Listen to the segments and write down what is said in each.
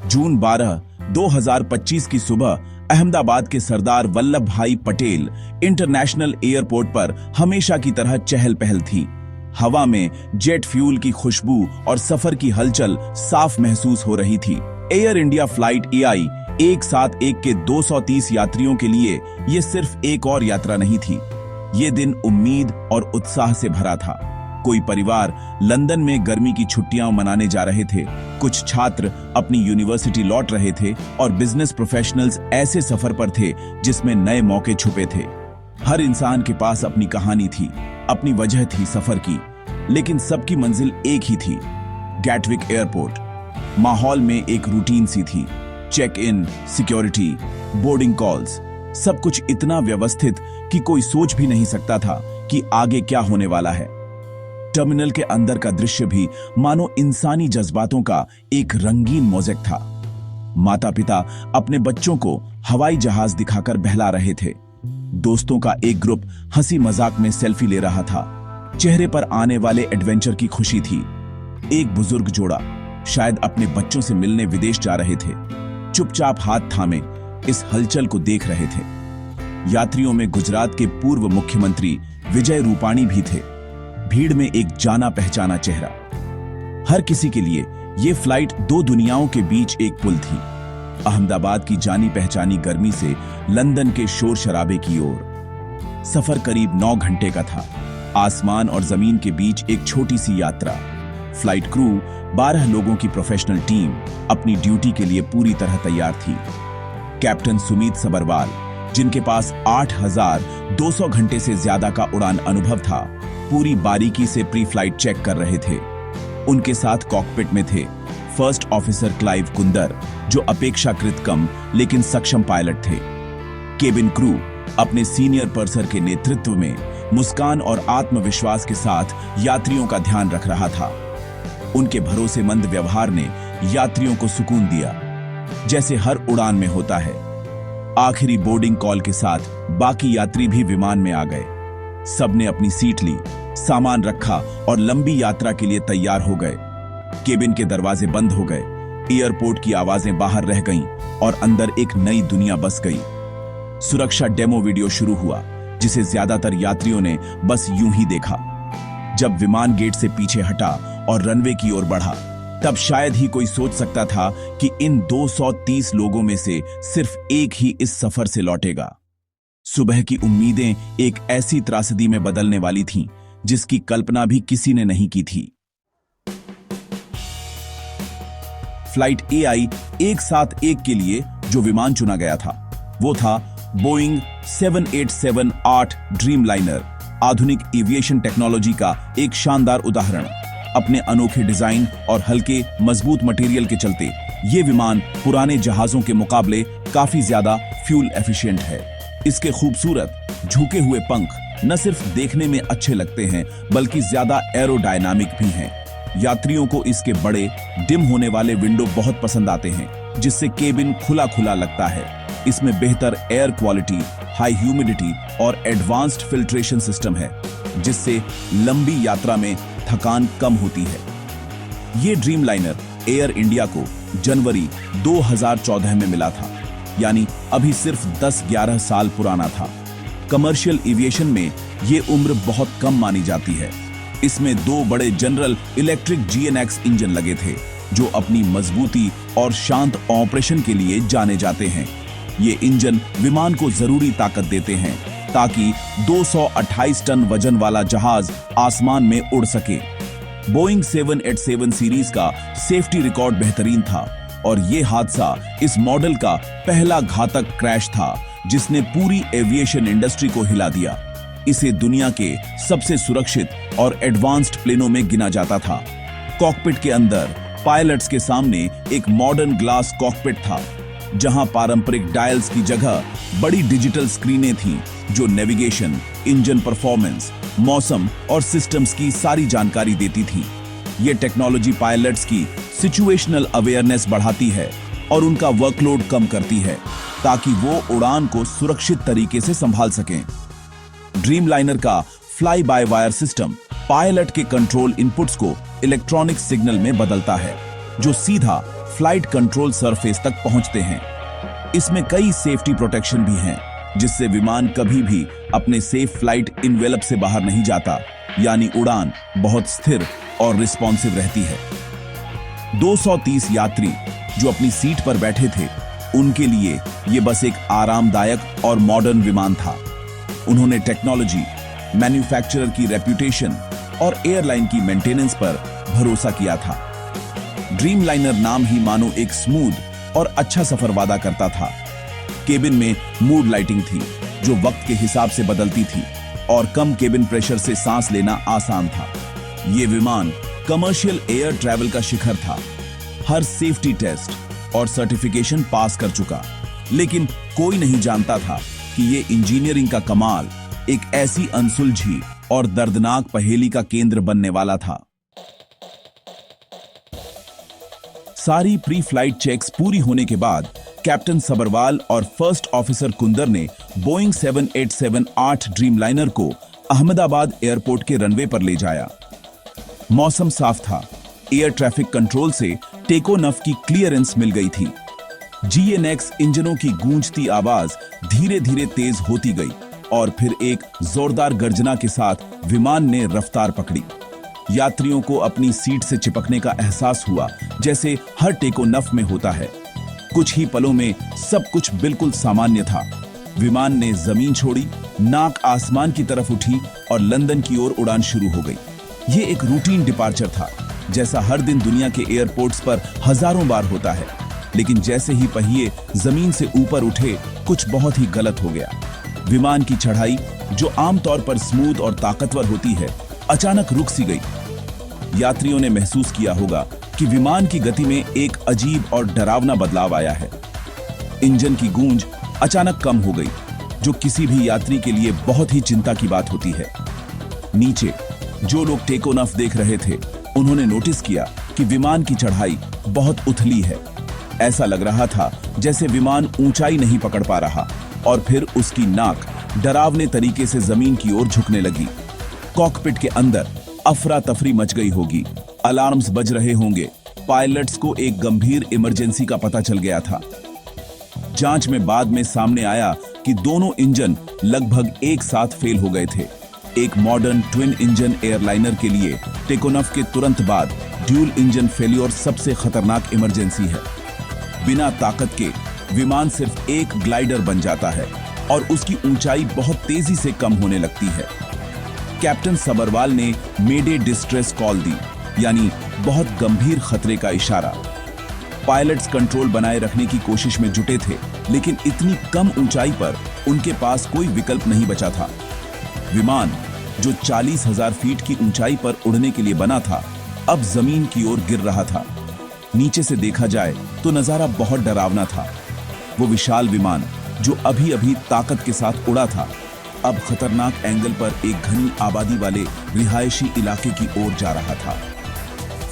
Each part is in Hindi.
जून 12, 2025 की सुबह अहमदाबाद के सरदार वल्लभ भाई पटेल इंटरनेशनल एयरपोर्ट पर हमेशा की तरह चहल पहल थी। हवा में जेट फ्यूल की खुशबू और सफर की हलचल साफ महसूस हो रही थी। एयर इंडिया फ्लाइट AI 171 के 230 यात्रियों के लिए ये सिर्फ एक और यात्रा नहीं थी। ये दिन उम्मीद और उत्साह से भरा था। कोई परिवार लंदन में गर्मी की छुट्टियां मनाने जा रहे थे, कुछ छात्र अपनी यूनिवर्सिटी लौट रहे थे और बिजनेस प्रोफेशनल्स ऐसे सफर पर थे जिसमें नए मौके छुपे थे। हर इंसान के पास अपनी कहानी थी, अपनी वजह थी सफर की, लेकिन सबकी मंजिल एक ही थी, गैटविक एयरपोर्ट। माहौल में एक रूटीन सी थी, check in, security, boarding calls, सब कुछ इतना व्यवस्थित कि कोई सोच भी नहीं सकता था कि आगे क्या होने वाला है। टर्मिनल के अंदर का दृश्य भी मानो इंसानी जज्बातों का एक रंगीन मोज़ेक था। माता पिता अपने बच्चों को हवाई जहाज दिखाकर बहला रहे थे। दोस्तों का एक ग्रुप हंसी मजाक में सेल्फी ले रहा था। चेहरे पर आने वाले एडवेंचर की खुशी थी। एक बुजुर्ग जोड़ा शायद अपने बच्चों से मिलने विदेश जा रहे थे, चुपचाप हाथ थामे इस हलचल को देख रहे थे। यात्रियों में गुजरात के पूर्व मुख्यमंत्री विजय रूपाणी भी थे। भीड़ में एक जाना पहचाना चेहरा। हर किसी के लिए यह फ्लाइट दो दुनियाओं के बीच एक पुल थी, अहमदाबाद की जानी पहचानी गर्मी से लंदन के शोर शराबे की ओर। सफर करीब 9 घंटे का था। आसमान और जमीन के बीच एक छोटी सी यात्रा। फ्लाइट क्रू 12 लोगों की प्रोफेशनल टीम अपनी ड्यूटी के लिए पूरी तरह तैयार थी। कैप्टन सुमित सबरवाल, जिनके पास 8,200 घंटे से ज्यादा का उड़ान अनुभव था, पूरी बारीकी से प्री फ्लाइट चेक कर रहे थे। उनके साथ कॉकपिट में थे फर्स्ट ऑफिसर क्लाइव कुंदर, जो अपेक्षाकृत कम लेकिन सक्षम पायलट थे। केबिन क्रू अपने सीनियर पर्सर के नेतृत्व में मुस्कान और आत्मविश्वास के साथ यात्रियों का ध्यान रख रहा था। उनके भरोसेमंद व्यवहार ने यात्रियों को सुकून दिया, जैसे हर उड़ान में होता है। आखिरी बोर्डिंग कॉल के साथ बाकी यात्री भी विमान में आ गए। सबने अपनी सीट ली, सामान रखा और लंबी यात्रा के लिए तैयार हो गए। केबिन के दरवाजे बंद हो गए, एयरपोर्ट की आवाजें बाहर रह गईं और अंदर एक नई दुनिया बस गई। सुरक्षा डेमो वीडियो शुरू हुआ, जिसे ज्यादातर यात्रियों ने बस यूं ही देखा। जब विमान गेट से पीछे हटा और रनवे की ओर बढ़ा, तब शायद ही कोई सोच सकता था कि इन 230 लोगों में से सिर्फ एक ही इस सफर से लौटेगा। सुबह की उम्मीदें एक ऐसी त्रासदी में बदलने वाली थीं, जिसकी कल्पना भी किसी ने नहीं की थी। फ्लाइट AI 171 के लिए जो विमान चुना गया था, वो था बोइंग 787-8 ड्रीमलाइनर, आधुनिक एविएशन टेक्नोलॉजी का एक शानदार उदाहरण। अपने अनोखे डिजाइन और हल्के मजबूत मटेरियल के चलते ये विमान पुराने जहाजों के मुकाबले काफी ज्यादा फ्यूल एफिशिएंट है। इसके खूबसूरत झुके हुए पंख न सिर्फ देखने में अच्छे लगते हैं, बल्कि ज्यादा एरोडायनामिक भी हैं। यात्रियों को इसके बड़े डिम होने वाले विंडो बहुत पसंद आते हैं, जिससे केबिन खुला खुला लगता है। इसमें बेहतर एयर क्वालिटी, हाई ह्यूमिडिटी और एडवांस्ड फिल्ट्रेशन सिस्टम है, जिससे लंबी यात्रा में थकान कम होती है। ये ड्रीमलाइनर एयर इंडिया को जनवरी 2014 में मिला था, यानी अभी सिर्फ 10-11 साल पुराना था। कमर्शियल एविएशन में ये उम्र बहुत कम मानी जाती है। इसमें 2 बड़े जनरल इलेक्ट्रिक GNX इंजन लगे थे, जो अपनी मजबूती और शांत ऑपरेशन के लिए जाने जाते हैं। ये इंजन विमान को जरूरी ताकत देते हैं ताकि 228 टन वजन वाला जहाज आसमान में उड़ सके। बोइंग 787 सीरीज का सेफ्टी रिकॉर्ड बेहतरीन था और ये हादसा इस मॉडल का पहला घातक क्रैश था, जिसने पूरी एविएशन इंडस्ट्री को हिला दिया। इसे दुनिया के सबसे सुरक्षित और एडवांस्ड प्लेनों में गिना जाता था। कॉकपिट के अंदर पायलट्स के सामने एक मॉडर्न ग्लास कॉकपिट था, जहां पारंपरिक डायल्स की जगह बड़ी डिजिटल स्क्रीनें थीं, जो नेविगेशन, इंजन परफॉर्मेंस, मौसम और सिस्टम्स की सारी जानकारी देती थी। ये टेक्नोलॉजी पायलट्स की सिचुएशनल अवेयरनेस बढ़ाती है और उनका वर्कलोड कम करती है, ताकि वो उड़ान को सुरक्षित तरीके से संभाल सकें। ड्रीमलाइनर का fly by wire system pilot के कंट्रोल इनपुट्स को इलेक्ट्रॉनिक सिग्नल में बदलता है, जो सीधा फ्लाइट कंट्रोल सरफेस तक पहुंचते हैं। इसमें कई सेफ्टी प्रोटेक्शन भी हैं, जिससे विमान कभी भी अपने सेफ फ्लाइट इनवेलप से बाहर नहीं जाता, यानी उड़ान बहुत स्थिर और रिस्पॉन्सिव रहती है। 230 यात्री जो अपनी सीट पर बैठे थे, उनके लिए यह बस एक आरामदायक और मॉडर्न विमान था। उन्होंने टेक्नोलॉजी, मैन्युफैक्चरर की रेप्यूटेशन और एयरलाइन की मेंटेनेंस पर भरोसा किया था। ड्रीमलाइनर नाम ही मानो एक स्मूथ और अच्छा सफर वादा करता था। केबिन में मूड लाइटिंग थी जो वक्त के हिसाब से बदलती थी और कम केबिन प्रेशर से सांस लेना आसान था। यह विमान कमर्शियल एयर ट्रैवल का शिखर था, हर सेफ्टी टेस्ट और सर्टिफिकेशन पास कर चुका। लेकिन कोई नहीं जानता था कि यह इंजीनियरिंग का कमाल एक ऐसी अनसुलझी और दर्दनाक पहेली का केंद्र बनने वाला था। सारी प्री फ्लाइट चेक्स पूरी होने के बाद कैप्टन सबरवाल और फर्स्ट ऑफिसर कुंदर ने बोइंग 787-8 ड्रीमलाइनर को अहमदाबाद एयरपोर्ट के रनवे पर ले जाया। मौसम साफ था, एयर ट्रैफिक कंट्रोल से टेक ऑफ की क्लियरेंस मिल गई थी। GNX इंजनों की गूंजती आवाज धीरे धीरे तेज होती गई और फिर एक जोरदार गर्जना के साथ विमान ने रफ्तार पकड़ी। यात्रियों को अपनी सीट से चिपकने का एहसास हुआ, जैसे हर टेक ऑफ में होता है। कुछ ही पलों में सब कुछ बिल्कुल सामान्य था। विमान ने जमीन छोड़ी, नाक आसमान की तरफ उठी और लंदन की ओर उड़ान शुरू हो गई। ये एक रूटीन डिपार्चर था, जैसा हर दिन दुनिया के एयरपोर्ट्स पर हजारों बार होता है। लेकिन जैसे ही पहिए जमीन से ऊपर उठे, कुछ बहुत ही गलत हो गया। विमान की चढ़ाई, जो आमतौर पर स्मूथ और ताकतवर होती है, अचानक रुक सी गई। यात्रियों ने महसूस किया होगा कि विमान की गति में एक अजीब और डरावना बदलाव आया है। इंजन की गूंज अचानक कम हो गई, जो किसी भी यात्री के लिए बहुत ही चिंता की बात होती है। नीचे जो लोग टेक ऑफ देख रहे थे, उन्होंने नोटिस किया कि विमान की चढ़ाई बहुत उथली है। ऐसा लग रहा था जैसे विमान ऊंचाई नहीं पकड़ पा रहा और फिर उसकी नाक डरावने तरीके से जमीन की ओर झुकने लगी। कॉकपिट के अंदर अफरा तफरी मच गई होगी, अलार्म्स बज रहे होंगे। पायलट्स को एक गंभीर इमरजेंसी का पता चल गया था। जांच में बाद में सामने आया कि दोनों इंजन लगभग एक साथ फेल हो गए थे। एक मॉडर्न ट्विन इंजन एयरलाइनर के लिए टेक ऑफ के तुरंत बाद ड्यूल इंजन फेल्योर सबसे खतरनाक इमरजेंसी है। बिना ताकत के विमान सिर्फ एक ग्लाइडर बन जाता है और उसकी ऊंचाई बहुत तेजी से कम होने लगती है। कैप्टन सबरवाल ने मेडे डिस्ट्रेस कॉल दी, यानी बहुत गंभीर खतरे का इशारा। पायलट्स कंट्रोल बनाए रखने की कोशिश में जुटे थे, लेकिन इतनी कम ऊंचाई पर उनके पास कोई विकल्प नहीं बचा था। विमान, जो 40,000 फीट की ऊंचाई पर उड़ने के लिए बना था, अब जमीन की ओर गिर रहा था। नीचे से देखा जाए तो नजारा बहुत डरावना था। वो विशाल विमान, जो अभी अभी ताकत के साथ उड़ा था, अब खतरनाक एंगल पर एक घनी आबादी वाले रिहायशी इलाके की ओर जा रहा था।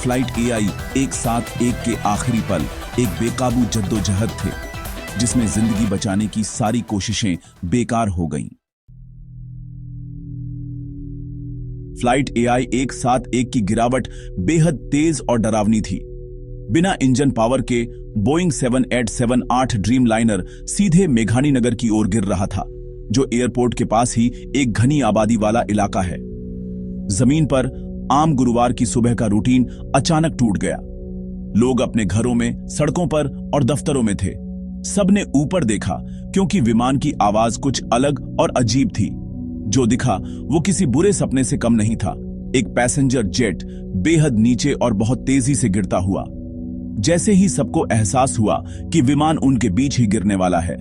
फ्लाइट AI 171 के आखिरी पल एक बेकाबू जद्दोजहद थे, जिसमें जिंदगी बचाने की सारी कोशिशें बेकार हो गईं। फ्लाइट AI 171 की गिरावट बेहद तेज और डरावनी थी। बिना इंजन पावर के बोइंग 787-8 ड्रीमलाइनर सीधे मेघानी नगर की ओर गिर रहा था, जो एयरपोर्ट के पास ही एक घनी आबादी वाला इलाका है। जमीन पर आम गुरुवार की सुबह का रूटीन अचानक टूट गया। लोग अपने घरों में, सड़कों पर और दफ्तरों में थे। सबने ऊपर देखा, क्योंकि विमान की आवाज कुछ अलग और अजीब थी। जो दिखा वो किसी बुरे सपने से कम नहीं था। एक पैसेंजर जेट बेहद नीचे और बहुत तेजी से गिरता हुआ। जैसे ही सबको एहसास हुआ कि विमान उनके बीच ही गिरने वाला है,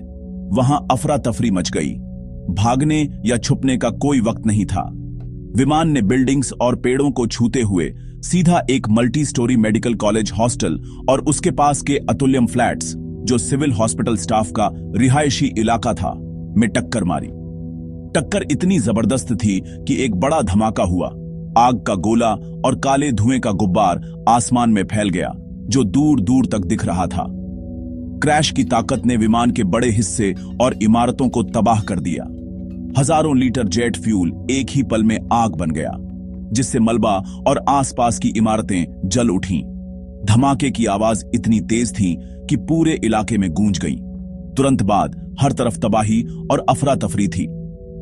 वहां अफरा तफरी मच गई। भागने या छुपने का कोई वक्त नहीं था। विमान ने बिल्डिंग्स और पेड़ों को छूते हुए सीधा एक multi storey medical college hostel और उसके पास के अतुल्यम फ्लैट्स, जो सिविल हॉस्पिटल स्टाफ का रिहायशी इलाका था, में टक्कर मारी। टक्कर इतनी जबरदस्त थी कि एक बड़ा धमाका हुआ। आग का गोला और काले धुएं का गुब्बार आसमान में फैल गया, जो दूर दूर तक दिख रहा था। क्रैश की ताकत ने विमान के बड़े हिस्से और इमारतों को तबाह कर दिया। हजारों लीटर जेट फ्यूल एक ही पल में आग बन गया, जिससे मलबा और आसपास की इमारतें जल उठीं। धमाके की आवाज इतनी तेज थी कि पूरे इलाके में गूंज गई। तुरंत बाद हर तरफ तबाही और अफरा तफरी थी।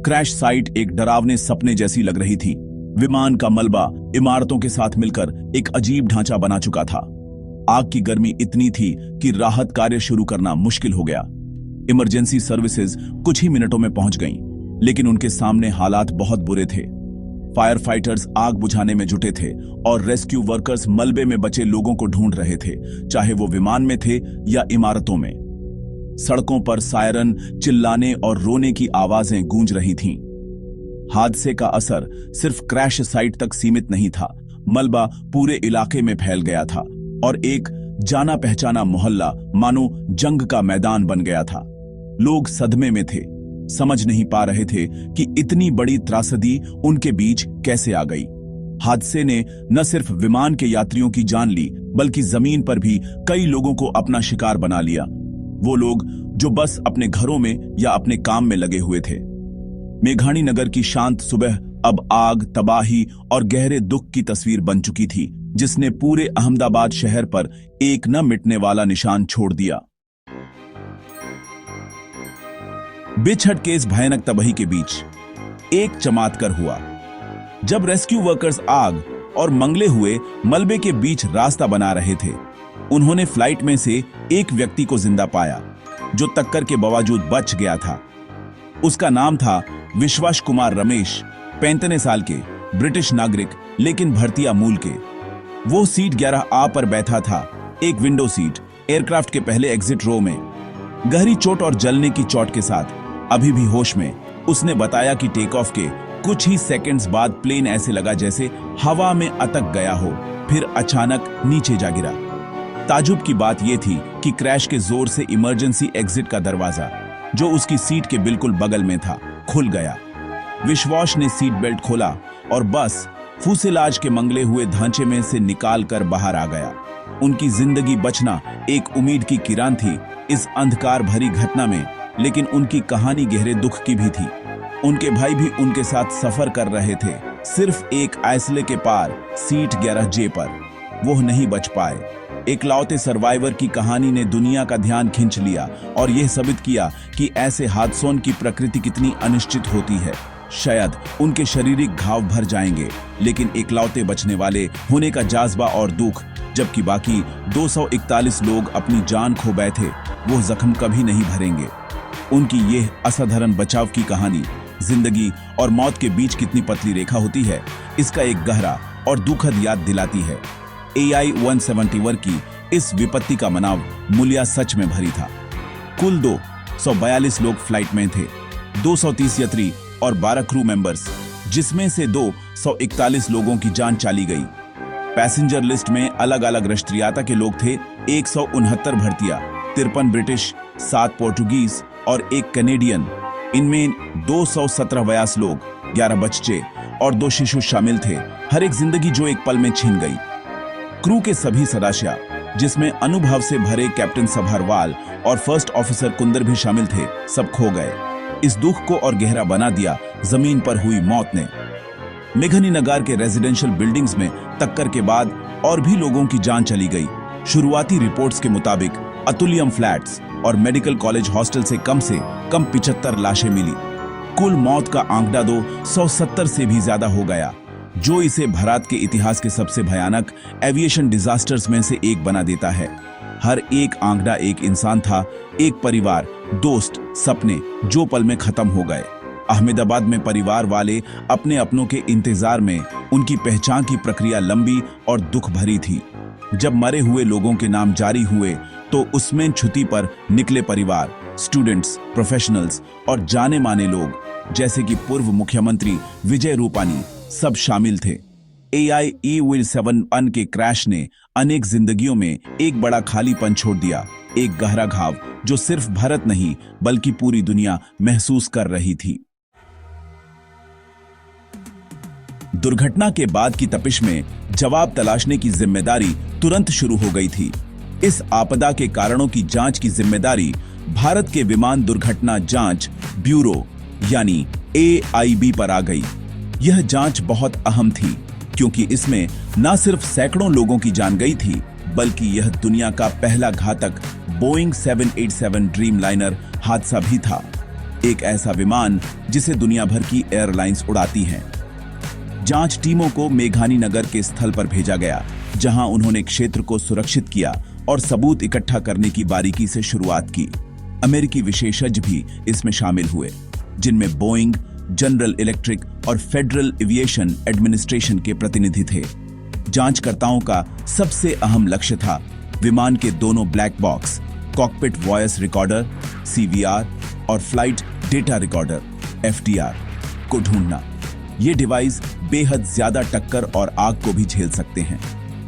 क्रैश साइट एक डरावने सपने जैसी लग रही थी। विमान का मलबा इमारतों के साथ मिलकर एक अजीब ढांचा बना चुका था। आग की गर्मी इतनी थी कि राहत कार्य शुरू करना मुश्किल हो गया। इमरजेंसी सर्विसेज कुछ ही मिनटों में पहुंच गईं, लेकिन उनके सामने हालात बहुत बुरे थे। फायर फाइटर्स आग बुझाने में जुटे थे और रेस्क्यू वर्कर्स मलबे में बचे लोगों को ढूंढ रहे थे, चाहे वो विमान में थे या इमारतों में। सड़कों पर सायरन, चिल्लाने और रोने की आवाजें गूंज रही थीं। हादसे का असर सिर्फ क्रैश साइट तक सीमित नहीं था, मलबा पूरे इलाके में फैल गया था और एक जाना पहचाना मोहल्ला मानो जंग का मैदान बन गया था। लोग सदमे में थे, समझ नहीं पा रहे थे कि इतनी बड़ी त्रासदी उनके बीच कैसे आ गई। हादसे ने न सिर्फ विमान के यात्रियों की जान ली, बल्कि जमीन पर भी कई लोगों को अपना शिकार बना लिया। वो लोग जो बस अपने घरों में या अपने काम में लगे हुए थे। मेघानी नगर की शांत सुबह अब आग, तबाही और गहरे दुख की तस्वीर बन चुकी थी, जिसने पूरे अहमदाबाद शहर पर एक न मिटने वाला निशान छोड़ दिया। बिछड़ के इस भयानक तबाही के बीच एक चमत्कार हुआ। जब रेस्क्यू वर्कर्स आग और मंगले हुए मलबे के बीच रास्ता बना रहे थे, उन्होंने फ्लाइट में से एक व्यक्ति को जिंदा पाया, जो टक्कर के बावजूद बच गया था। उसका नाम था विश्वास कुमार रमेश, 35 साल के, ब्रिटिश नागरिक लेकिन भरतिया मूल के। वो सीट 11A पर बैठा था, एक विंडो सीट, एयरक्राफ्ट के पहले एग्जिट रो में। गहरी चोट और जलने की चोट के साथ अभी भी होश में उसने बताया कि टेक ऑफ के कुछ ही सेकंड्स बाद प्लेन ऐसे लगा जैसे हवा में अटक गया हो, फिर अचानक नीचे जा गिरा। ताजुब की बात यह थी कि क्रैश के जोर से इमरजेंसी एग्जिट का दरवाजा, जो उसकी सीट के बिल्कुल बगल में था, खुल गया। विश्वास ने सीट बेल्ट खोला और बस फुसेलाज के मंगले हुए ढांचे में से निकाल कर बाहर आ गया। उनकी जिंदगी बचना एक उम्मीद की किरण थी इस अंधकार भरी घटना में, लेकिन उनकी कहानी गहरे दुख की भी थी। उनके भाई भी उनके साथ सफर कर रहे थे, सिर्फ एक आइसले के पार सीट 11J पर। वो नहीं बच पाए। एकलौते सर्वाइवर की कहानी ने दुनिया का ध्यान खींच लिया और यह साबित किया कि ऐसे हादसों की प्रकृति कितनी अनिश्चित होती है। शायद उनके शारीरिक घाव भर जाएंगे, लेकिन एकलौते बचने वाले होने का जज्बा और दुख, जबकि बाकी 241 लोग अपनी जान खो बैठे, वो जख्म कभी नहीं भरेंगे। उनकी यह असाधारण बचाव की कहानी जिंदगी और मौत के बीच कितनी पतली रेखा होती है, इसका एक गहरा और दुखद याद दिलाती है। AI-171 की इस विपत्ति का मनाव मूल्य सच में भरी था। कुल 242 लोग फ्लाइट में थे, 230 यात्री और 12 क्रू मेंबर्स, जिसमें से 241 लोगों की जान चली गई। पैसेंजर लिस्ट में अलग अलग राष्ट्रीयता के लोग थे, 169 भारतीय, 53 ब्रिटिश, 7 पोर्टुगीज और 1 कैनेडियन। इनमें 217 वयस्क लोग, 11 बच्चे और 2 शिशु शामिल थे। हर एक जिंदगी जो एक पल में छीन गई। क्रू के सभी सदस्य, जिसमें अनुभव से भरे कैप्टन सभरवाल और फर्स्ट ऑफिसर कुंदर भी शामिल थे, सब खो गए। इस दुख को और गहरा बना दिया जमीन पर हुई मौत ने। मेघनी नगर के रेजिडेंशियल बिल्डिंग्स में टक्कर के बाद और भी लोगों की जान चली गई। शुरुआती रिपोर्ट्स के मुताबिक अतुलियम फ्लैट्स और मेडिकल कॉलेज हॉस्टल से कम 75 लाशें मिली। कुल मौत का आंकड़ा 270 से भी ज्यादा हो गया, जो इसे भारत के इतिहास के सबसे भयानक एविएशन डिजास्टर्स में से एक बना देता है। हर एक आंकड़ा एक इंसान था, एक परिवार, दोस्त, सपने जो पल में खत्म हो गए। अहमदाबाद में परिवार वाले अपने अपनों के इंतजार में, उनकी पहचान की प्रक्रिया लंबी और दुख भरी थी। जब मरे हुए लोगों के नाम जारी हुए तो उसमें छुट्टी पर निकले परिवार, स्टूडेंट्स, प्रोफेशनल्स और जाने माने लोग, जैसे कि पूर्व मुख्यमंत्री विजय रूपानी, सब शामिल थे। AI-171 के क्रैश ने अनेक जिंदगियों में एक बड़ा खालीपन छोड़ दिया, एक गहरा घाव जो सिर्फ भारत नहीं बल्कि पूरी दुनिया महसूस कर रही थी। दुर्घटना के बाद की तपिश में जवाब तलाशने की जिम्मेदारी तुरंत शुरू हो गई थी। इस आपदा के कारणों की जांच की जिम्मेदारी भारत के विमान दुर्घटना जांच ब्यूरो यानी AIB पर आ गई। यह जांच बहुत अहम थी, क्योंकि इसमें न सिर्फ सैकड़ों लोगों की जान गई थी, बल्कि यह दुनिया का पहला घातक बोइंग 787 ड्रीम लाइनर हादसा भी था, एक ऐसा विमान जिसे दुनिया भर की एयरलाइंस उड़ाती हैं। जांच टीमों को मेघानी नगर के स्थल पर भेजा गया, जहां उन्होंने क्षेत्र को सुरक्षित किया और सबूत इकट्ठा करने की बारीकी से शुरुआत की। अमेरिकी विशेषज्ञ भी इसमें शामिल हुए, जिनमें बोइंग, जनरल इलेक्ट्रिक और फेडरल एविएशन एडमिनिस्ट्रेशन के प्रतिनिधि थे। जांचकर्ताओं का सबसे अहम लक्ष्य था विमान के दोनों black box, cockpit voice recorder (CVR) और फ्लाइट डेटा रिकॉर्डर (FDR) को ढूंढना। ये डिवाइस बेहद ज्यादा टक्कर और आग को भी झेल सकते हैं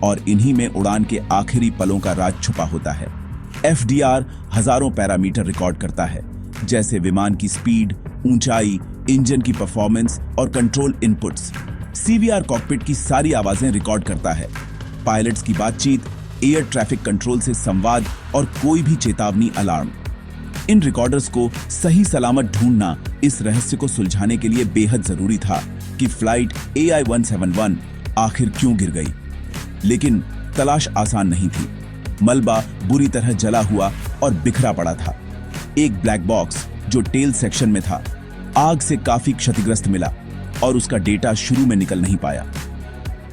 और इन्हीं में उड़ान के आखिरी पलों का राज छुपा होता है। FDR हजारों पैरामीटर रिकॉर्ड करता है, जैसे विमान की स्पीड, ऊंचाई, इंजन की परफॉर्मेंस और कंट्रोल इनपुट्स। CVR कॉकपिट की सारी आवाजें रिकॉर्ड करता है, पायलट्स की बातचीत, एयर ट्रैफिक कंट्रोल से संवाद और कोई भी चेतावनी अलार्म। इन रिकॉर्डर्स को सही सलामत ढूंढना इस रहस्य को सुलझाने के लिए बेहद जरूरी था कि फ्लाइट AI-171 आखिर क्यों गिर गई। लेकिन तलाश आसान नहीं थी। मलबा बुरी तरह जला हुआ और बिखरा पड़ा था। एक ब्लैक बॉक्स जो टेल सेक्शन में था, आग से काफी क्षतिग्रस्त मिला और उसका डेटा शुरू में निकल नहीं पाया।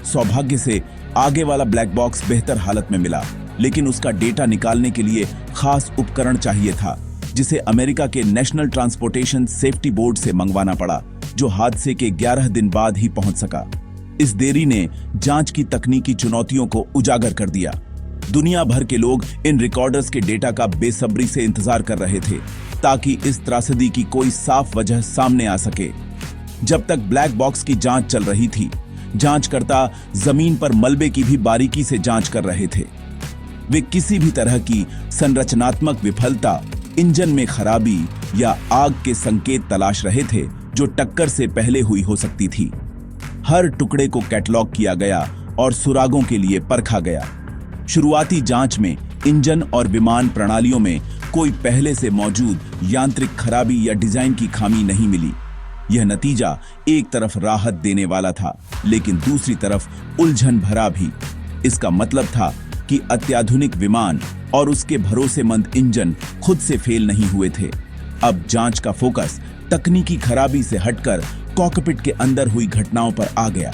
सौभाग्य से आगे वाला ब्लैक बॉक्स बेहतर हालत में मिला, लेकिन उसका डेटा निकालने के लिए खास उपकरण चाहिए था, जिसे अमेरिका के नेशनल ट्रांसपोर्टेशन सेफ्टी बोर्ड से मंगवाना पड़ा, जो हादसे के 11 दिन बाद ही पहुंच सका। इस देरी ने जांच की तकनीकी चुनौतियों को उजागर कर दिया। दुनिया भर के लोग इन रिकॉर्डर्स के डेटा का बेसब्री से इंतजार कर रहे थे, ताकि इस त्रासदी की कोई साफ वजह सामने आ सके। जब तक ब्लैक बॉक्स की जांच चल रही थी, जांचकर्ता जमीन पर मलबे की भी बारीकी से जांच कर रहे थे। वे किसी भी तरह की संरचनात्मक विफलता, इंजन में खराबी या आग के संकेत तलाश रहे थे, जो टक्कर से पहले हुई हो सकती थी। हर टुकड़े को कैटलॉग किया गया और सुरागों के लिए परखा गया। शुरुआती जांच में इंजन और विमान प्रणालियों में कोई पहले से मौजूद यांत्रिक खराबी या डिजाइन की खामी नहीं मिली। यह नतीजा एक तरफ राहत देने वाला था, लेकिन दूसरी तरफ उलझन भरा भी। इसका मतलब था कि अत्याधुनिक विमान और उसके भरोसेमंद इंजन खुद से फेल नहीं हुए थे। अब जांच का फोकस तकनीकी खराबी से हटकर कॉकपिट के अंदर हुई घटनाओं पर आ गया,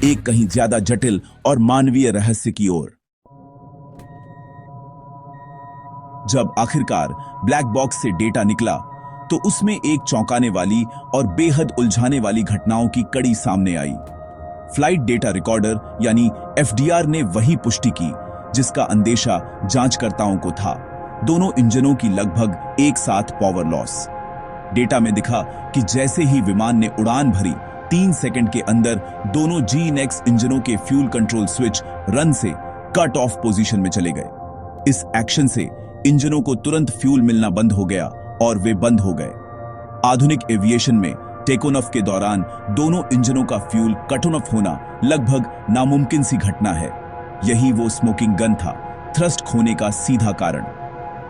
एक कहीं ज्यादा जटिल और मानवीय रहस्य की ओर। जब आखिरकार ब्लैक बॉक्स से डेटा निकला, तो उसमें एक चौंकाने वाली और बेहद उलझाने वाली घटनाओं की कड़ी सामने आई। फ्लाइट डेटा रिकॉर्डर यानी FDR ने वही पुष्टि की जिसका अंदेशा जांचकर्ताओं को था। दोनों इंजनों की लगभग एक साथ पावर लॉस। डेटा में दिखा कि जैसे ही विमान ने उड़ान भरी, 3 सेकंड के अंदर दोनों GNX इंजनों के फ्यूल कंट्रोल स्विच रन से कट ऑफ पोजीशन में चले गए। इस एक्शन से इंजनों को तुरंत फ्यूल मिलना बंद हो गया और वे बंद हो गए। आधुनिक एविएशन में टेक ऑफ के दौरान दोनों इंजनों का फ्यूल कट ऑफ होना लगभग नामुमकिन सी घटना है। यही वो स्मोकिंग गन था, थ्रस्ट खोने का सीधा कारण।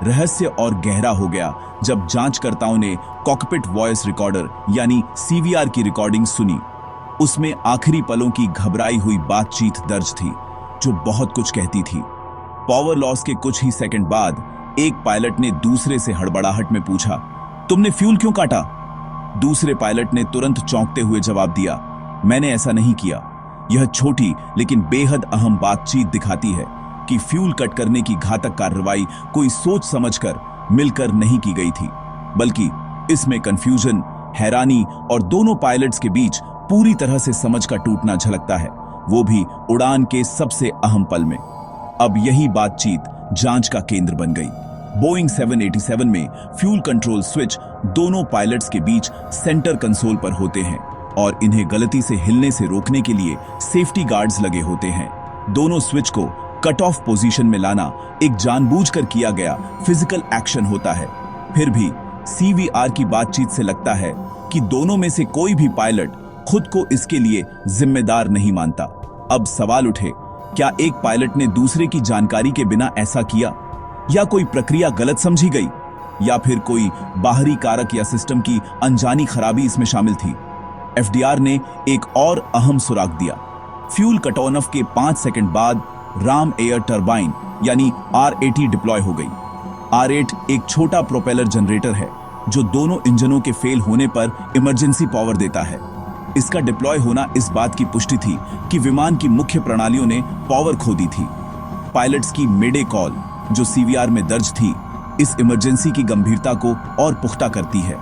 रहस्य और गहरा हो गया जब जांचकर्ताओं ने कॉकपिट वॉइस रिकॉर्डर यानी CVR की रिकॉर्डिंग सुनी। उसमें आखिरी पलों की घबराई हुई बातचीत दर्ज थी, जो बहुत कुछ कहती थी। पावर लॉस के कुछ ही सेकंड बाद एक पायलट ने दूसरे से हड़बड़ाहट में पूछा, तुमने फ्यूल क्यों काटा? दूसरे पायलट ने तुरंत चौंकते हुए जवाब दिया, मैंने ऐसा नहीं किया। यह छोटी लेकिन बेहद अहम बातचीत दिखाती है कि फ्यूल कट करने की घातक कार्रवाई कोई सोच समझकर मिलकर नहीं की गई थी, बल्कि इसमें कंफ्यूजन, हैरानी और दोनों पायलट्स के बीच पूरी तरह से समझ का टूटना झलकता है, वो भी उड़ान के सबसे अहम पल में। अब यही बातचीत जांच का केंद्र बन गई। बोइंग 787 में फ्यूल कंट्रोल स्विच दोनों पायलट्स के बीच सेंटर कंसोल पर होते हैं और इन्हें गलती से हिलने से रोकने के लिए सेफ्टी गार्ड्स लगे होते हैं। दोनों स्विच को कट ऑफ पोजीशन में लाना एक जानबूझकर किया गया फिजिकल एक्शन होता है। फिर भी CVR की बातचीत से लगता है कि दोनों में से कोई भी पायलट खुद को इसके लिए जिम्मेदार नहीं मानता। अब सवाल उठे, क्या एक पायलट ने दूसरे की जानकारी के बिना ऐसा किया, या कोई प्रक्रिया गलत समझी गई, या फिर कोई बाहरी कारक या सिस्टम की अनजानी खराबी इसमें शामिल थी? FDR ने एक और अहम सुराग दिया। फ्यूल कट ऑफ के 5 सेकंड बाद राम एयर टरबाइन यानी R80 डिप्लॉय हो गई। R8 एक छोटा प्रोपेलर जनरेटर है जो दोनों इंजनों के फेल होने पर इमरजेंसी पावर देता है। इसका डिप्लॉय होना इस बात की पुष्टि थी कि विमान की मुख्य प्रणालियों ने पावर खो दी थी। पायलट्स की मेडे कॉल जो CVR में दर्ज थी इस इमरजेंसी की गंभीरता को और पुख्ता करती है।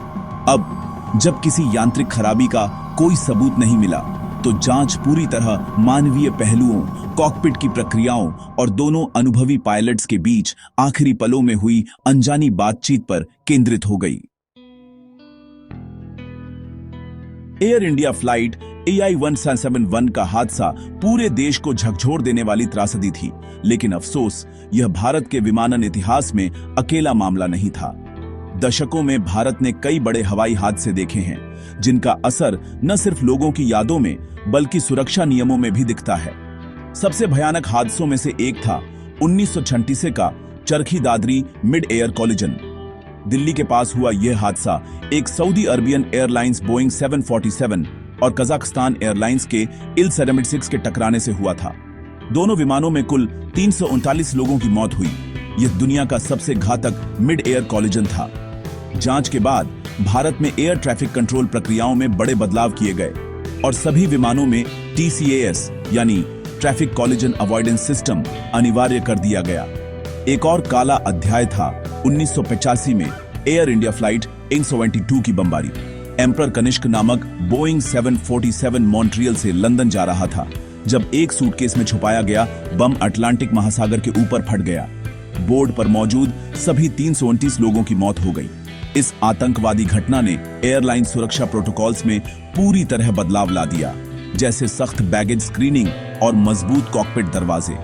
अब जब किसी यांत्रिक खराबी का कोई सबूत नहीं मिला तो जांच पूरी तरह मानवीय पहलुओं, कॉकपिट की प्रक्रियाओं और दोनों अनुभवी पायलट्स के बीच आखिरी पलों में हुई अनजानी बातचीत पर केंद्रित हो गई। एयर इंडिया फ्लाइट AI-171 का हादसा पूरे देश को झकझोर देने वाली त्रासदी थी, लेकिन अफसोस यह भारत के विमानन इतिहास में अकेला मामला नहीं था। दशकों में भारत ने कई बड़े हवाई हादसे देखे हैं जिनका असर न सिर्फ लोगों की यादों में बल्कि सुरक्षा नियमों में भी दिखता है। सबसे भयानक हादसों में से एक था 1936 का Charkhi Dadri mid air collision. Delhi के पास हुआ यह हादसा एक सऊदी अरबियन एयरलाइंस बोइंग 747 और कजाकिस्तान एयरलाइंस के इल-76 के टकराने से हुआ था। दोनों विमानों में कुल 339 लोगों की मौत हुई। यह दुनिया का सबसे घातक मिड एयर कोलिजन था। जांच के बाद भारत में एयर ट्रैफिक कंट्रोल प्रक्रियाओं में बड़े बदलाव किए गए और सभी विमानों में TCAS यानी ट्रैफिक कोलिजन अवॉइडेंस सिस्टम अनिवार्य कर दिया गया। एक और काला अध्याय था 1985 में एयर इंडिया फ्लाइट 172 की बमबारी। एम्परर कनिष्क नामक बोइंग 747 मॉन्ट्रियल से लंदन जा रहा था जब एक सूटकेस में छुपाया गया बम अटलांटिक महासागर के ऊपर फट गया। बोर्ड पर मौजूद सभी 329 लोगों की मौत हो गई। इस आतंकवादी घटना ने एयरलाइन सुरक्षा प्रोटोकॉल्स में पूरी तरह बदलाव ला दिया, जैसे सख्त बैगेज स्क्रीनिंग और मजबूत कॉकपिट दरवाजे।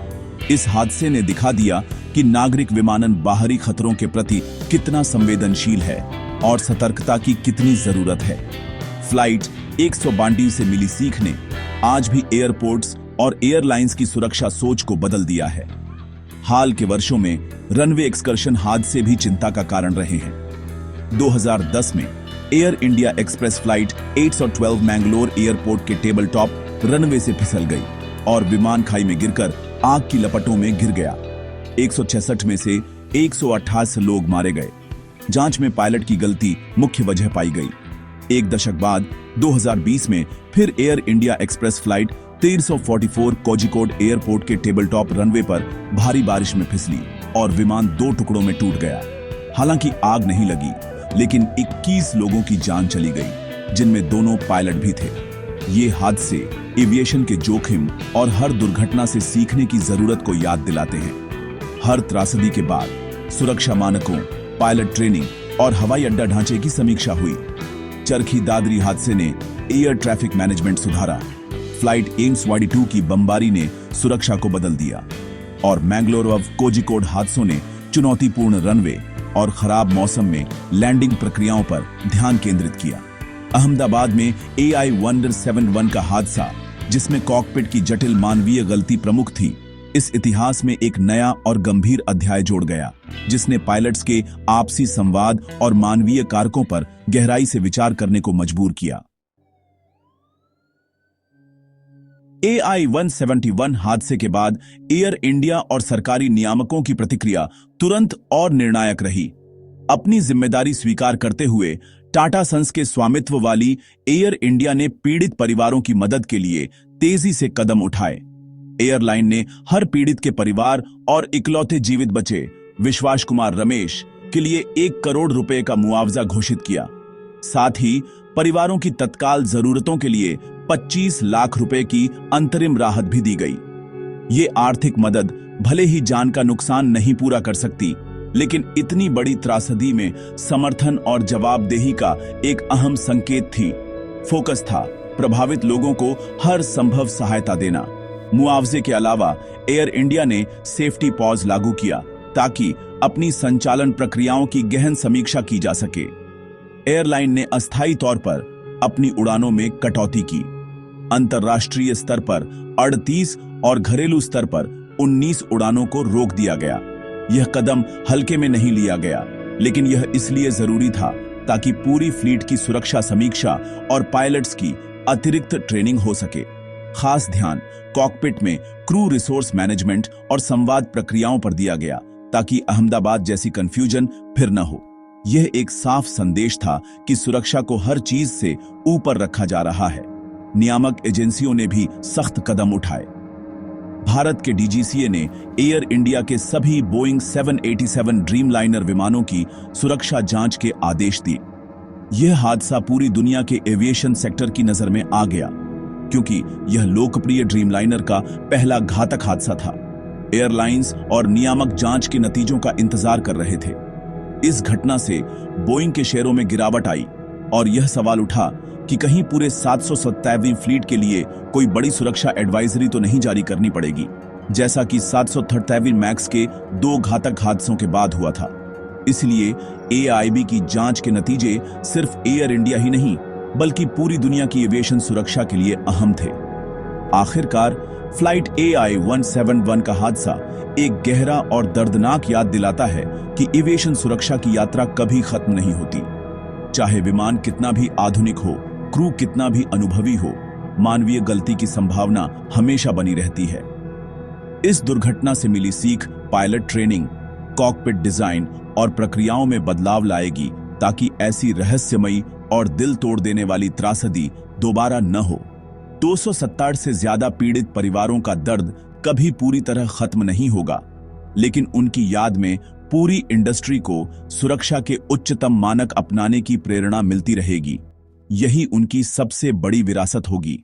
इस हादसे ने दिखा दिया कि नागरिक विमानन बाहरी खतरों के प्रति कितना संवेदनशील है और सतर्कता की कितनी जरूरत है। फ्लाइट 192 से मिली सीख ने आज भी एयरपोर्ट्स और एयरलाइंस की सुरक्षा सोच को बदल दिया है। हाल के वर्षों में रनवे एक्सकर्शन हादसे भी चिंता का कारण रहे हैं। 2010 में air India express flight 812 Mangalore airport के टेबल टॉप रनवे से फिसल गई और विमान खाई में गिरकर आग की लपटों में घिर गया। 166 में से 128 लोग मारे गए। जांच में पायलट की गलती मुख्य वजह पाई गई। एक दशक बाद 2020 में फिर air India express flight 1344 Kozhikode airport के टेबल टॉप रनवे पर भारी बारिश में फिसली और विमान 2 टुकड़ों में टूट गया। हालांकि आग नहीं लगी, लेकिन 21 लोगों की जान चली गई, जिनमें दोनों पायलट भी थे। ये हादसे एविएशन के जोखिम और हर दुर्घटना से सीखने की जरूरत को याद दिलाते हैं। हर त्रासदी के बाद सुरक्षा मानकों, पायलट ट्रेनिंग और हवाई अड्डा ढांचे की समीक्षा हुई। चरखी दादरी हादसे ने एयर ट्रैफिक मैनेजमेंट सुधारा। फ्लाइट एम्स 22 की बमबारी ने सुरक्षा को बदल दिया और मैंगलोर और कोझिकोड हादसों ने चुनौतीपूर्ण रनवे और खराब मौसम में लैंडिंग प्रक्रियाओं पर ध्यान केंद्रित किया। अहमदाबाद में AI-171 का हादसा, जिसमें कॉकपिट की जटिल मानवीय गलती प्रमुख थी, इस इतिहास में एक नया और गंभीर अध्याय जोड़ गया, जिसने पायलट्स के आपसी संवाद और मानवीय कारकों पर गहराई से विचार करने को मजबूर किया। AI-171 हादसे के बाद एयर इंडिया और सरकारी नियामकों की प्रतिक्रिया तुरंत और निर्णायक रही। अपनी जिम्मेदारी स्वीकार करते हुए टाटा सन्स के स्वामित्व वाली एयर इंडिया ने पीड़ित परिवारों की मदद के लिए तेजी से कदम उठाए। एयरलाइन ने हर पीड़ित के परिवार और इकलौते जीवित बचे विश्वास कुमार रमेश के लिए 1 करोड़ रुपए का मुआवजा घोषित किया। साथ ही परिवारों की तत्काल जरूरतों के लिए 25 लाख रुपए की अंतरिम राहत भी दी गई। ये आर्थिक मदद भले ही जान का नुकसान नहीं पूरा कर सकती, लेकिन इतनी बड़ी त्रासदी में समर्थन और जवाबदेही का एक अहम संकेत थी। फोकस था प्रभावित लोगों को हर संभव सहायता देना। मुआवजे के अलावा एयर इंडिया ने सेफ्टी पॉज लागू किया ताकि अपनी संचालन प्रक्रियाओं की गहन समीक्षा की जा सके। एयरलाइन ने अस्थायी तौर पर अपनी उड़ानों में कटौती की। अंतर्राष्ट्रीय स्तर पर 38 और घरेलू स्तर पर 19 उड़ानों को रोक दिया गया। यह कदम हल्के में नहीं लिया गया, लेकिन यह इसलिए जरूरी था ताकि पूरी फ्लीट की सुरक्षा समीक्षा और पायलट्स की अतिरिक्त ट्रेनिंग हो सके। खास ध्यान कॉकपिट में क्रू रिसोर्स मैनेजमेंट और संवाद प्रक्रियाओं पर दिया गया ताकि अहमदाबाद जैसी कंफ्यूजन फिर न हो। यह एक साफ संदेश था कि सुरक्षा को हर चीज से ऊपर रखा जा रहा है। नियामक एजेंसियों ने भी सख्त कदम उठाए। भारत के डीजीसीए ने एयर इंडिया के सभी बोइंग 787 ड्रीमलाइनर विमानों की सुरक्षा जांच के आदेश दिए। यह हादसा पूरी दुनिया के एविएशन सेक्टर की नजर में आ गया, क्योंकि यह लोकप्रिय ड्रीमलाइनर का पहला घातक हादसा था। एयरलाइंस और नियामक जांच के नतीजों का इंतजार कर रहे थे। इस घटना से बोइंग के शेयरों में गिरावट आई और यह सवाल उठा कि कहीं पूरे 787वीं फ्लीट के लिए कोई बड़ी सुरक्षा एडवाइजरी तो नहीं जारी करनी पड़ेगी, जैसा कि 737वीं मैक्स के 2 घातक हादसों के बाद हुआ था। इसलिए एआईबी की जांच के नतीजे सिर्फ एयर इंडिया ही नहीं बल्कि पूरी दुनिया की एविएशन सुरक्षा के लिए अहम थे। आखिरकार फ्लाइट AI-171 का हादसा एक गहरा और दर्दनाक याद दिलाता है कि एविएशन सुरक्षा की यात्रा कभी खत्म नहीं होती। चाहे विमान कितना भी आधुनिक हो, क्रू कितना भी अनुभवी हो, मानवीय गलती की संभावना हमेशा बनी रहती है। इस दुर्घटना से मिली सीख पायलट ट्रेनिंग, कॉकपिट डिजाइन और प्रक्रियाओं में बदलाव लाएगी ताकि ऐसी रहस्यमयी और दिल तोड़ देने वाली त्रासदी दोबारा न हो। 270 से ज्यादा पीड़ित परिवारों का दर्द कभी पूरी तरह खत्म नहीं होगा, लेकिन उनकी याद में पूरी इंडस्ट्री को सुरक्षा के उच्चतम मानक अपनाने की प्रेरणा मिलती रहेगी। यही उनकी सबसे बड़ी विरासत होगी।